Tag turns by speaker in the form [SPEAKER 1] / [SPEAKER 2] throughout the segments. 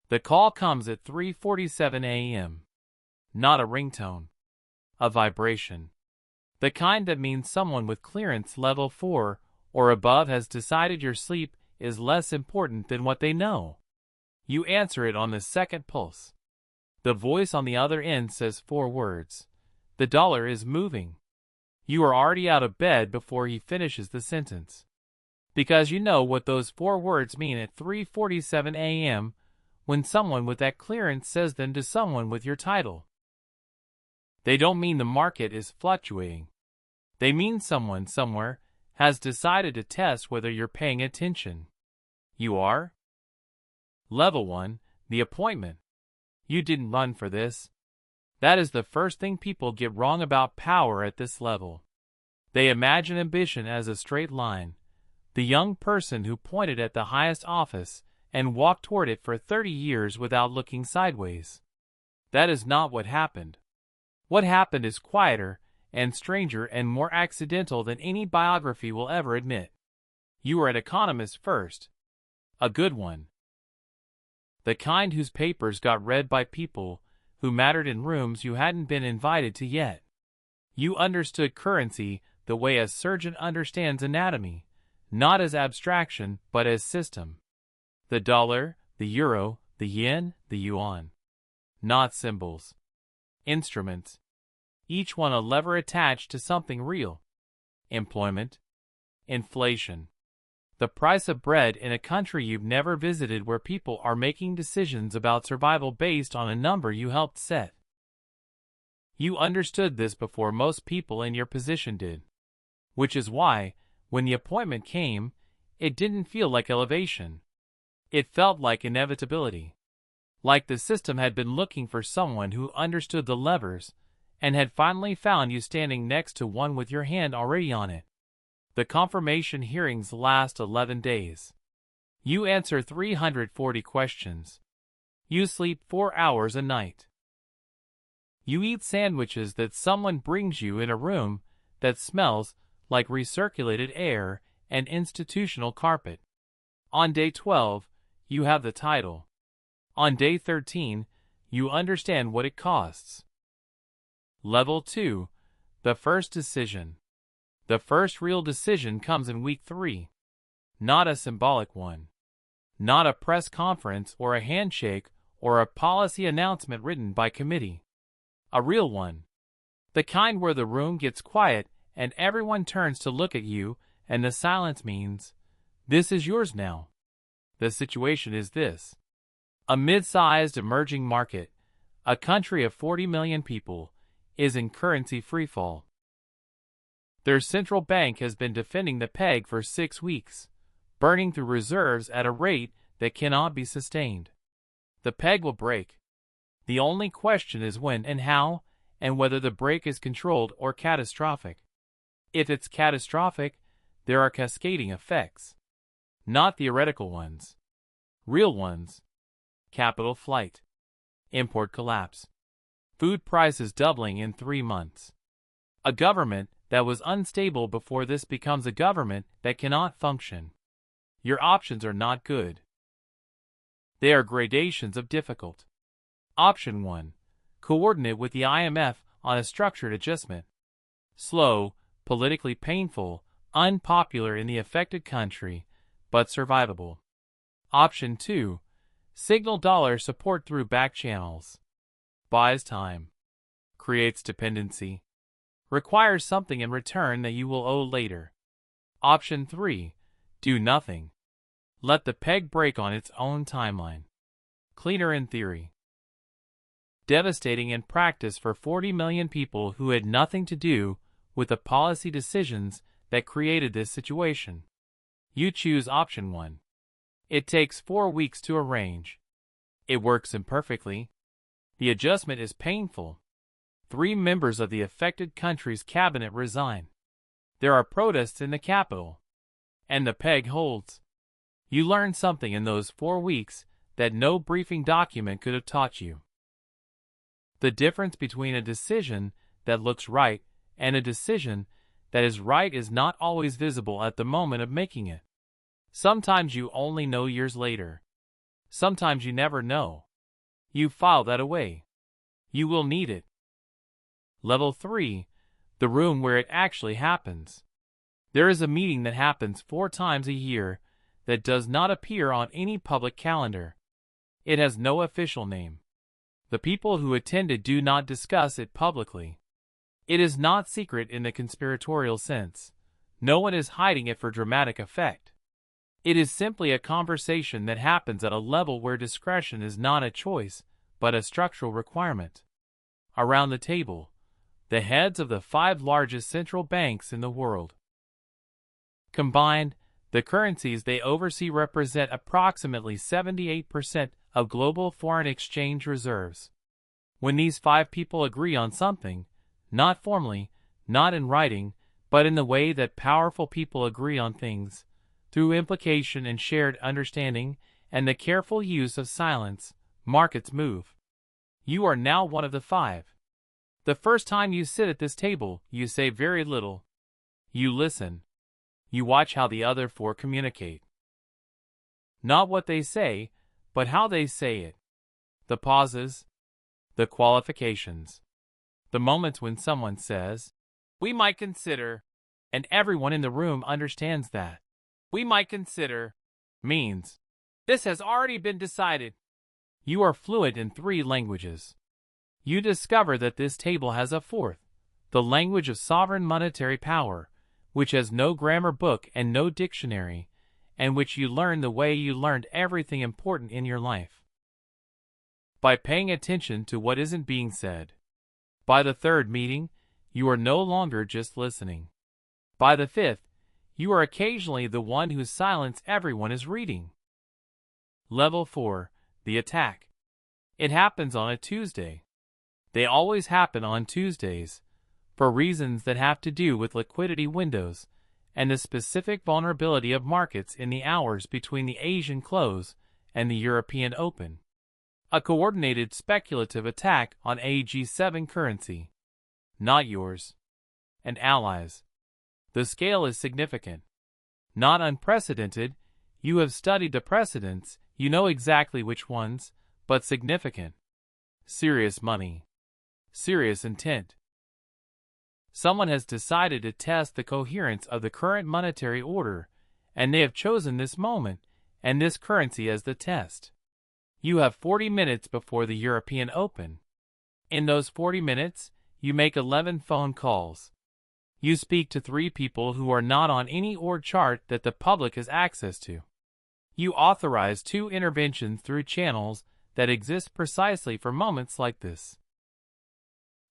[SPEAKER 1] The call comes at 3:47 a.m. Not a ringtone. A vibration. The kind that means someone with clearance level 4 or above has decided your sleep is less important than what they know. You answer it on the second pulse. The voice on the other end says 4 words. The dollar is moving. You are already out of bed before he finishes the sentence. Because you know what those 4 words mean at 3:47 a.m. when someone with that clearance says them to someone with your title. They don't mean the market is fluctuating. They mean someone somewhere has decided to test whether you're paying attention. You are? Level 1, the appointment. You didn't run for this. That is the first thing people get wrong about power at this level. They imagine ambition as a straight line. The young person who pointed at the highest office and walked toward it for 30 years without looking sideways. That is not what happened. What happened is quieter and stranger and more accidental than any biography will ever admit. You were an economist first. A good one. The kind whose papers got read by people who mattered in rooms you hadn't been invited to yet. You understood currency the way a surgeon understands anatomy, not as abstraction but as system. The dollar, the euro, the yen, the yuan. Not symbols. Instruments. Each one a lever attached to something real. Employment. Inflation. The price of bread in a country you've never visited where people are making decisions about survival based on a number you helped set. You understood this before most people in your position did. Which is why, when the appointment came, it didn't feel like elevation. It felt like inevitability. Like the system had been looking for someone who understood the levers, and had finally found you standing next to one with your hand already on it. The confirmation hearings last 11 days. You answer 340 questions. You sleep 4 hours a night. You eat sandwiches that someone brings you in a room that smells like recirculated air and institutional carpet. On day 12, you have the title. On day 13, you understand what it costs. Level 2, the first decision. The first real decision comes in week 3. Not a symbolic one. Not a press conference or a handshake or a policy announcement written by committee. A real one. The kind where the room gets quiet and everyone turns to look at you and the silence means, this is yours now. The situation is this. A mid-sized emerging market, a country of 40 million people, is in currency freefall. Their central bank has been defending the peg for 6 weeks, burning through reserves at a rate that cannot be sustained. The peg will break. The only question is when and how, and whether the break is controlled or catastrophic. If it's catastrophic, there are cascading effects. Not theoretical ones. Real ones. Capital flight. Import collapse. Food prices doubling in 3 months. A government that was unstable before this becomes a government that cannot function. Your options are not good. They are gradations of difficult. Option 1. Coordinate with the IMF on a structured adjustment. Slow, politically painful, unpopular in the affected country, but survivable. Option 2. Signal dollar support through back channels. Buys time. Creates dependency. Requires something in return that you will owe later. Option 3. Do nothing. Let the peg break on its own timeline. Cleaner in theory. Devastating in practice for 40 million people who had nothing to do with the policy decisions that created this situation. You choose option 1. It takes 4 weeks to arrange. It works imperfectly. The adjustment is painful. 3 members of the affected country's cabinet resign. There are protests in the capital. And the peg holds. You learn something in those 4 weeks that no briefing document could have taught you. The difference between a decision that looks right and a decision that is right is not always visible at the moment of making it. Sometimes you only know years later. Sometimes you never know. You file that away. You will need it. Level 3. The room where it actually happens. There is a meeting that happens 4 times a year that does not appear on any public calendar. It has no official name. The people who attended do not discuss it publicly. It is not secret in the conspiratorial sense. No one is hiding it for dramatic effect. It is simply a conversation that happens at a level where discretion is not a choice, but a structural requirement. Around the table, the heads of the 5 largest central banks in the world. Combined, the currencies they oversee represent approximately 78% of global foreign exchange reserves. When these 5 people agree on something, not formally, not in writing, but in the way that powerful people agree on things, through implication and shared understanding and the careful use of silence, markets move. You are now one of the 5. The first time you sit at this table, you say very little. You listen. You watch how the other 4 communicate. Not what they say, but how they say it. The pauses, the qualifications, the moments when someone says, "We might consider," and everyone in the room understands that. "We might consider" means, "This has already been decided." You are fluent in 3 languages. You discover that this table has a 4th, the language of sovereign monetary power, which has no grammar book and no dictionary, and which you learn the way you learned everything important in your life. By paying attention to what isn't being said. By the 3rd meeting, you are no longer just listening. By the 5th, you are occasionally the one whose silence everyone is reading. Level 4. The attack. It happens on a Tuesday. They always happen on Tuesdays, for reasons that have to do with liquidity windows and the specific vulnerability of markets in the hours between the Asian close and the European open. A coordinated speculative attack on a G7 currency. Not yours. And allies. The scale is significant. Not unprecedented. You have studied the precedents, you know exactly which ones, but significant. Serious money. Serious intent. Someone has decided to test the coherence of the current monetary order, and they have chosen this moment and this currency as the test. You have 40 minutes before the European Open. In those 40 minutes, you make 11 phone calls. You speak to 3 people who are not on any org chart that the public has access to. You authorize 2 interventions through channels that exist precisely for moments like this.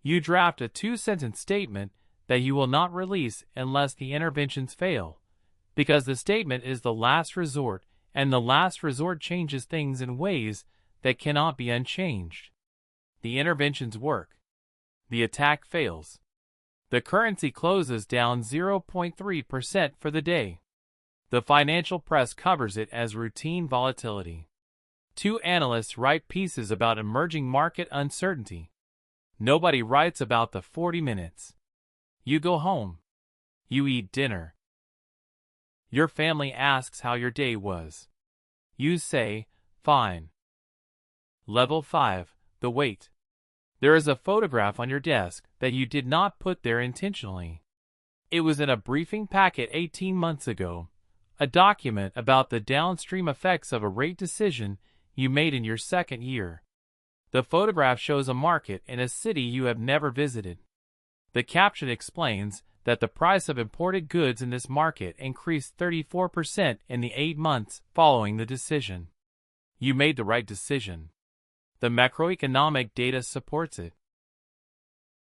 [SPEAKER 1] You draft a 2-sentence statement that you will not release unless the interventions fail, because the statement is the last resort, and the last resort changes things in ways that cannot be unchanged. The interventions work. The attack fails. The currency closes down 0.3% for the day. The financial press covers it as routine volatility. 2 analysts write pieces about emerging market uncertainty. Nobody writes about the 40 minutes. You go home. You eat dinner. Your family asks how your day was. You say, "Fine." Level 5. The wait. There is a photograph on your desk that you did not put there intentionally. It was in a briefing packet 18 months ago, a document about the downstream effects of a rate decision you made in your 2nd year. The photograph shows a market in a city you have never visited. The caption explains that the price of imported goods in this market increased 34% in the 8 months following the decision. You made the right decision. The macroeconomic data supports it.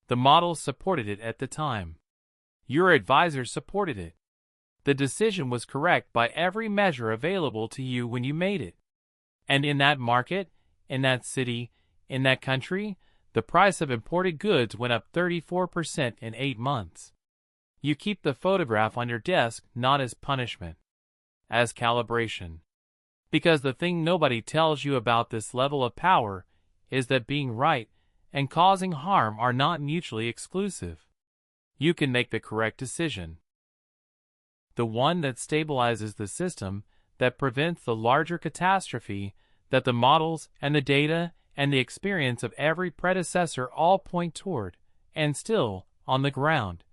[SPEAKER 1] The models supported it at the time. Your advisor supported it. The decision was correct by every measure available to you when you made it. And in that market, in that city, in that country, the price of imported goods went up 34% in 8 months. You keep the photograph on your desk not as punishment, as calibration. Because the thing nobody tells you about this level of power is that being right and causing harm are not mutually exclusive. You can make the correct decision. The one that stabilizes the system, that prevents the larger catastrophe, that the models and the data and the experience of every predecessor all point toward, and still, on the ground,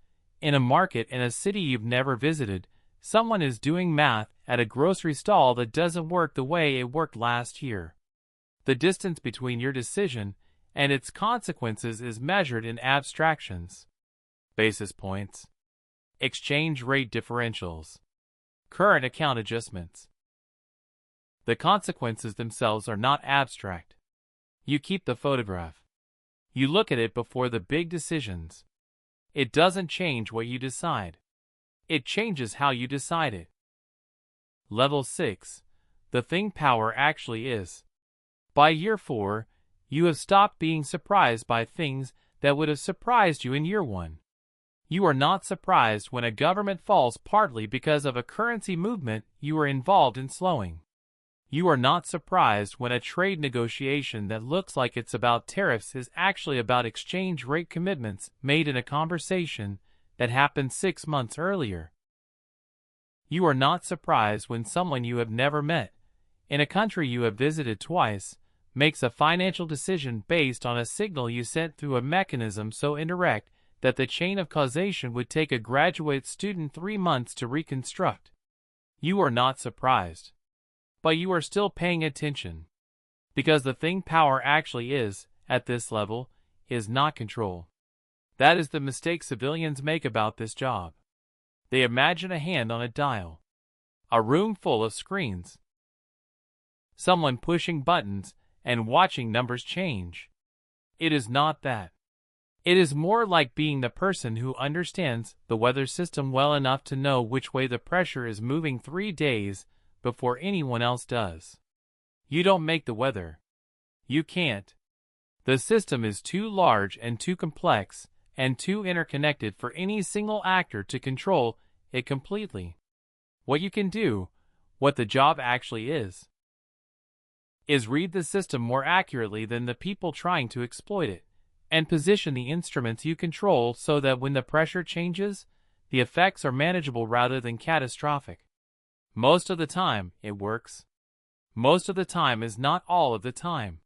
[SPEAKER 1] in a market in a city you've never visited, someone is doing math at a grocery stall that doesn't work the way it worked last year. The distance between your decision and its consequences is measured in abstractions. Basis points, exchange rate differentials, current account adjustments. The consequences themselves are not abstract. You keep the photograph. You look at it before the big decisions. It doesn't change what you decide. It changes how you decide it. Level 6. The thing power actually is. By year 4, you have stopped being surprised by things that would have surprised you in year 1. You are not surprised when a government falls partly because of a currency movement you were involved in slowing. You are not surprised when a trade negotiation that looks like it's about tariffs is actually about exchange rate commitments made in a conversation that happened 6 months earlier. You are not surprised when someone you have never met, in a country you have visited twice, makes a financial decision based on a signal you sent through a mechanism so indirect that the chain of causation would take a graduate student 3 months to reconstruct. You are not surprised. But you are still paying attention. Because the thing power actually is, at this level, is not control. That is the mistake civilians make about this job. They imagine a hand on a dial. A room full of screens. Someone pushing buttons and watching numbers change. It is not that. It is more like being the person who understands the weather system well enough to know which way the pressure is moving 3 days before anyone else does. You don't make the weather. You can't. The system is too large and too complex and too interconnected for any single actor to control it completely. What you can do, what the job actually is read the system more accurately than the people trying to exploit it, and position the instruments you control so that when the pressure changes, the effects are manageable rather than catastrophic. Most of the time, it works. Most of the time is not all of the time.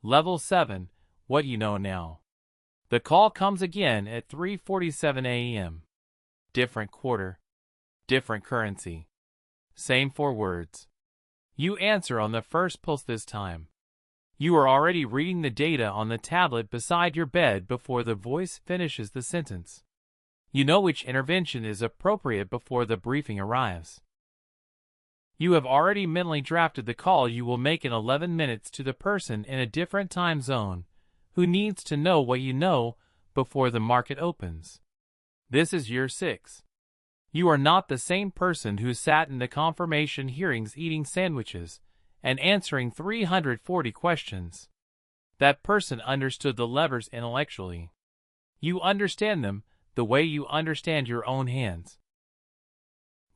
[SPEAKER 1] Level 7. What you know now. The call comes again at 3:47 a.m. Different quarter. Different currency. Same 4 words. You answer on the first pulse this time. You are already reading the data on the tablet beside your bed before the voice finishes the sentence. You know which intervention is appropriate before the briefing arrives. You have already mentally drafted the call you will make in 11 minutes to the person in a different time zone who needs to know what you know before the market opens. This is year 6. You are not the same person who sat in the confirmation hearings eating sandwiches and answering 340 questions. That person understood the levers intellectually. You understand them the way you understand your own hands.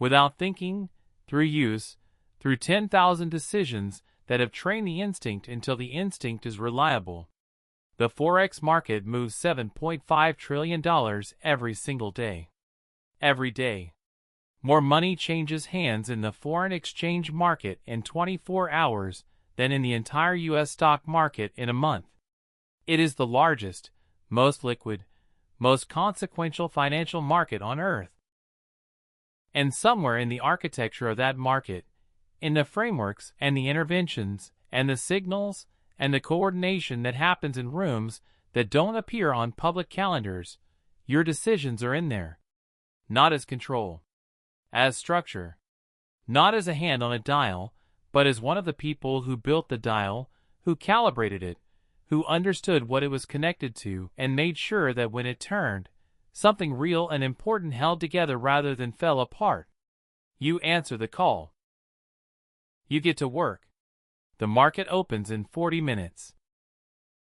[SPEAKER 1] Without thinking, through use, through 10,000 decisions that have trained the instinct until the instinct is reliable. The Forex market moves $7.5 trillion every single day. Every day. More money changes hands in the foreign exchange market in 24 hours than in the entire U.S. stock market in a month. It is the largest, most liquid, most consequential financial market on Earth. And somewhere in the architecture of that market, in the frameworks and the interventions and the signals and the coordination that happens in rooms that don't appear on public calendars, your decisions are in there. Not as control. As structure. Not as a hand on a dial, but as one of the people who built the dial, who calibrated it, who understood what it was connected to and made sure that when it turned, something real and important held together rather than fell apart. You answer the call. You get to work. The market opens in 40 minutes.